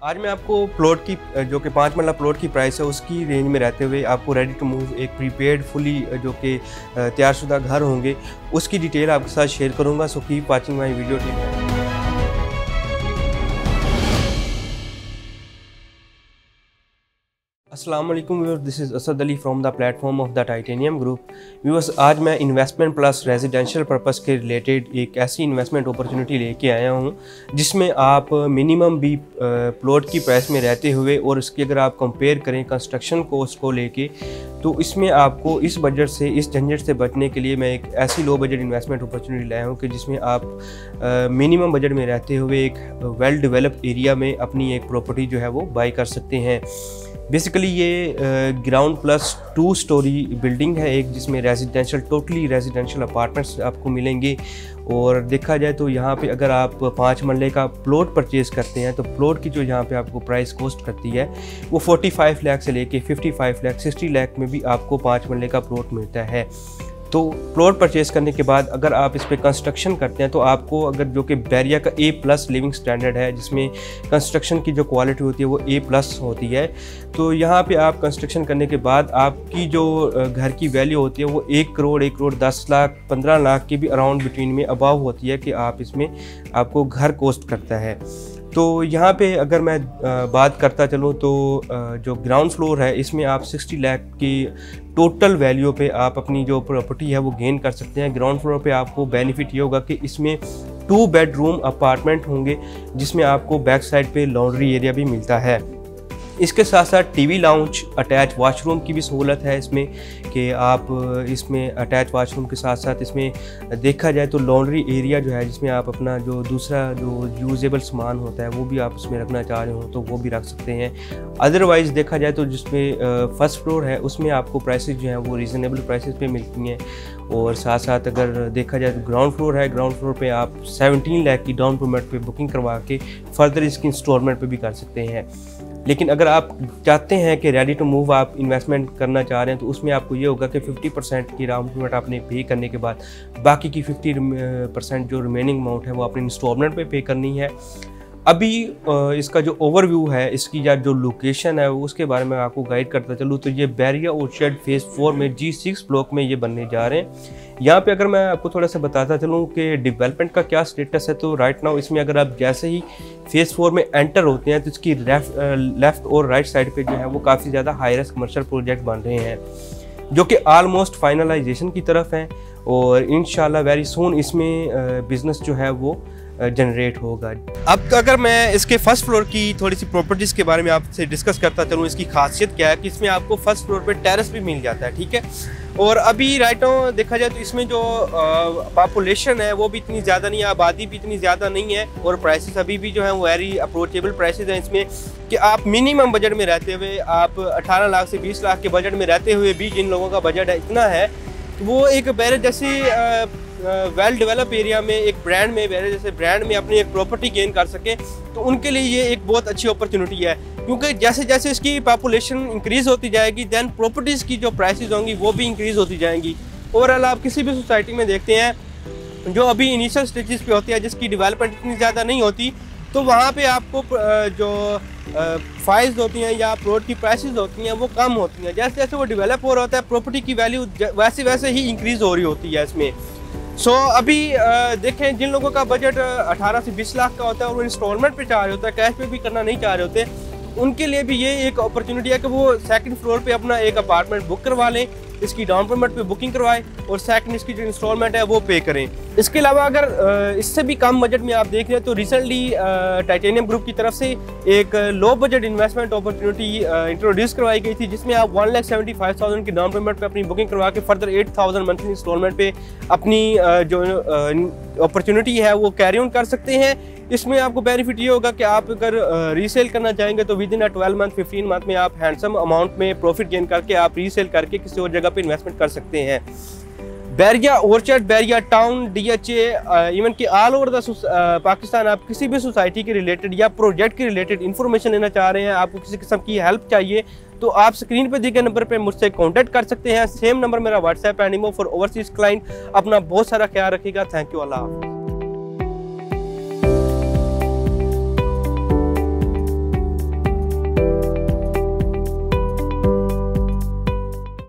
आज मैं आपको प्लॉट की जो कि 5 मरला प्लॉट की प्राइस है उसकी रेंज में रहते हुए आपको रेडी टू मूव एक प्रीपेड फुली जो कि तैयारशुदा घर होंगे उसकी डिटेल आपके साथ शेयर करूंगा। So keep watching my video till. अस्सलाम वालेकुम viewers, this is Asad Ali from the platform of the titanium group. Viewers, आज मैं इन्वेस्टमेंट प्लस रेजिडेंशियल पर्पस के रिलेटेड एक ऐसी इन्वेस्टमेंट अपॉर्चुनिटी लेके आया हूँ जिसमें आप मिनिमम भी प्लॉट की प्राइस में रहते हुए और इसकी अगर आप कंपेयर करें कंस्ट्रक्शन कॉस्ट को लेके तो इसमें आपको इस बजट से इस झंझट से बचने के लिए मैं एक ऐसी लो बजट इन्वेस्टमेंट अपॉर्चुनिटी लाया हूँ कि जिसमें आप मिनिमम बजट में रहते हुए एक वेल डेवलप्ड एरिया में अपनी एक प्रॉपर्टी जो है वो बाई कर सकते हैं। बेसिकली ये ग्राउंड प्लस 2 स्टोरी बिल्डिंग है एक, जिसमें रेजिडेंशियल टोटली रेजिडेंशियल अपार्टमेंट्स आपको मिलेंगे। और देखा जाए तो यहाँ पे अगर आप 5 मरले का प्लॉट परचेज़ करते हैं तो प्लॉट की जो यहाँ पे आपको प्राइस कॉस्ट करती है वो 45 लाख से लेके 55 लाख 60 लाख में भी आपको 5 मरले का प्लॉट मिलता है। तो प्लॉट परचेज़ करने के बाद अगर आप इस पर कंस्ट्रक्शन करते हैं तो आपको अगर जो कि बैरिया का A+ लिविंग स्टैंडर्ड है जिसमें कंस्ट्रक्शन की जो क्वालिटी होती है वो A+ होती है, तो यहाँ पे आप कंस्ट्रक्शन करने के बाद आपकी जो घर की वैल्यू होती है वो 1 करोड़ 10 लाख 15 लाख के भी अराउंड बिटवीन में अबाव होती है कि आप इसमें आपको घर कॉस्ट करता है। तो यहाँ पे अगर मैं बात करता चलूँ तो जो ग्राउंड फ्लोर है इसमें आप 60 लाख की टोटल वैल्यू पे आप अपनी जो प्रॉपर्टी है वो गेन कर सकते हैं। ग्राउंड फ्लोर पे आपको बेनिफिट ये होगा कि इसमें 2 बेडरूम अपार्टमेंट होंगे जिसमें आपको बैक साइड पे लॉन्ड्री एरिया भी मिलता है। इसके साथ साथ टीवी लाउंज अटैच वाशरूम की भी सहूलत है इसमें कि आप इसमें अटैच वाशरूम के साथ साथ इसमें देखा जाए तो लॉन्ड्री एरिया जो है जिसमें आप अपना जो दूसरा जो यूजेबल सामान होता है वो भी आप उसमें रखना चाह रहे हो तो वो भी रख सकते हैं। अदरवाइज़ देखा जाए तो जिसमें फर्स्ट फ्लोर है उसमें आपको प्राइसेस जो हैं वो रीज़नेबल प्राइसेस पे मिलती हैं। और साथ साथ अगर देखा जाए तो ग्राउंड फ्लोर है, ग्राउंड फ्लोर पे आप 17 लाख की डाउन पेमेंट पे बुकिंग करवा के फर्दर इसकी इंस्टॉलमेंट पे भी कर सकते हैं। लेकिन अगर आप चाहते हैं कि रेडी टू मूव आप इन्वेस्टमेंट करना चाह रहे हैं तो उसमें आपको ये होगा कि 50% की डाउन पेमेंट आपने पे करने के बाद बाकी की 50% जो रिमेनिंग अमाउंट है वो आपने इंस्टॉलमेंट पे करनी है। अभी इसका जो ओवरव्यू है, इसकी जो लोकेशन है उसके बारे में आपको गाइड करता चलूँ तो ये बैरिया ऑर्चर्ड फेज़ 4 में G6 ब्लॉक में ये बनने जा रहे हैं। यहाँ पे अगर मैं आपको थोड़ा सा बताता चलूँ कि डेवलपमेंट का क्या स्टेटस है तो राइट नाउ इसमें अगर आप जैसे ही फेज़ 4 में एंटर होते हैं तो इसकी लेफ़्ट और राइट साइड पे जो है वो काफ़ी ज़्यादा हाई राइज कमर्शियल प्रोजेक्ट बन रहे हैं जो कि ऑलमोस्ट फाइनलाइजेशन की तरफ हैं और इंशाल्लाह वेरी सून इसमें बिज़नेस जो है वो जनरेट होगा। अब अगर मैं इसके फर्स्ट फ्लोर की थोड़ी सी प्रॉपर्टीज़ के बारे में आपसे डिस्कस करता चलूँ, इसकी खासियत क्या है कि इसमें आपको फर्स्ट फ्लोर पे टेरेस भी मिल जाता है, ठीक है। और अभी राइट नाउ देखा जाए तो इसमें जो पॉपुलेशन है वो भी इतनी ज़्यादा नहीं है, आबादी भी इतनी ज़्यादा नहीं है और प्राइसेस अभी भी जो है वो वेरी अप्रोचेबल प्राइसेस हैं इसमें कि आप मिनिमम बजट में रहते हुए आप 18 लाख से 20 लाख के बजट में रहते हुए भी जिन लोगों का बजट है इतना है वो एक बैरिया जैसे वेल डेवलप एरिया में एक ब्रांड में बैरिया जैसे ब्रांड में अपनी एक प्रॉपर्टी गेन कर सके तो उनके लिए ये एक बहुत अच्छी अपॉर्चुनिटी है। क्योंकि जैसे जैसे इसकी पॉपुलेशन इंक्रीज़ होती जाएगी दैन प्रॉपर्टीज़ की जो प्राइसेस होंगी वो भी इंक्रीज़ होती जाएंगी। ओवरऑल आप किसी भी सोसाइटी में देखते हैं जो अभी इनिशियल स्टेजेस पे होती है जिसकी डेवलपमेंट इतनी ज़्यादा नहीं होती तो वहाँ पे आपको जो फाइल्स होती हैं या प्लॉट की प्राइसेस होती हैं वो कम होती हैं। जैसे जैसे वो डेवलप हो रहा होता है प्रॉपर्टी की वैल्यू वैसे वैसे ही इंक्रीज़ हो रही होती है इसमें। अभी देखें जिन लोगों का बजट 18 से 20 लाख का होता है और वो इंस्टॉलमेंट पे चाह रहे होते हैं, कैश पे भी करना नहीं चाह रहे होते, उनके लिए भी ये एक अपॉर्चुनिटी है कि वो सेकंड फ्लोर पे अपना एक अपार्टमेंट बुक करवा लें, इसकी डाउन पेमेंट पे बुकिंग करवाएं और सेकंड इसकी जो इंस्टॉलमेंट है वो पे करें। इसके अलावा अगर इससे भी कम बजट में आप देख रहे हैं तो रिसेंटली टाइटेनियम ग्रुप की तरफ से एक low budget investment opportunity introduce करवाई गई थी जिसमें आप 1,75,000 की डाउन पेमेंट पे अपनी बुकिंग करवा के फर्दर 8,000 मंथली इंस्टॉलमेंट पे अपनी जो अपॉर्चुनिटी है वो कैरी ऑन कर सकते हैं। इसमें आपको बेनिफिट ये होगा कि आप अगर रीसेल करना चाहेंगे तो विद इन 12 मंथ 15 मंथ में आप हैंडसम अमाउंट में प्रॉफिट गेन करके आप रीसेल करके किसी और जगह पे इन्वेस्टमेंट कर सकते हैं। Bahria orchard, Bahria town, DHA even कि ऑल ओवर द पाकिस्तान आप किसी भी सोसाइटी के रिलेटेड या प्रोजेक्ट के रिलेटेड इन्फॉर्मेशन लेना चाह रहे हैं, आपको किसी किस्म की हेल्प चाहिए तो आप स्क्रीन पर दिए गए नंबर पे मुझसे कांटेक्ट कर सकते हैं। सेम नंबर मेरा WhatsApp and IMO for overseas client. अपना बहुत सारा ख्याल रखिएगा। Thank you. अल्लाह हाफ़िज़।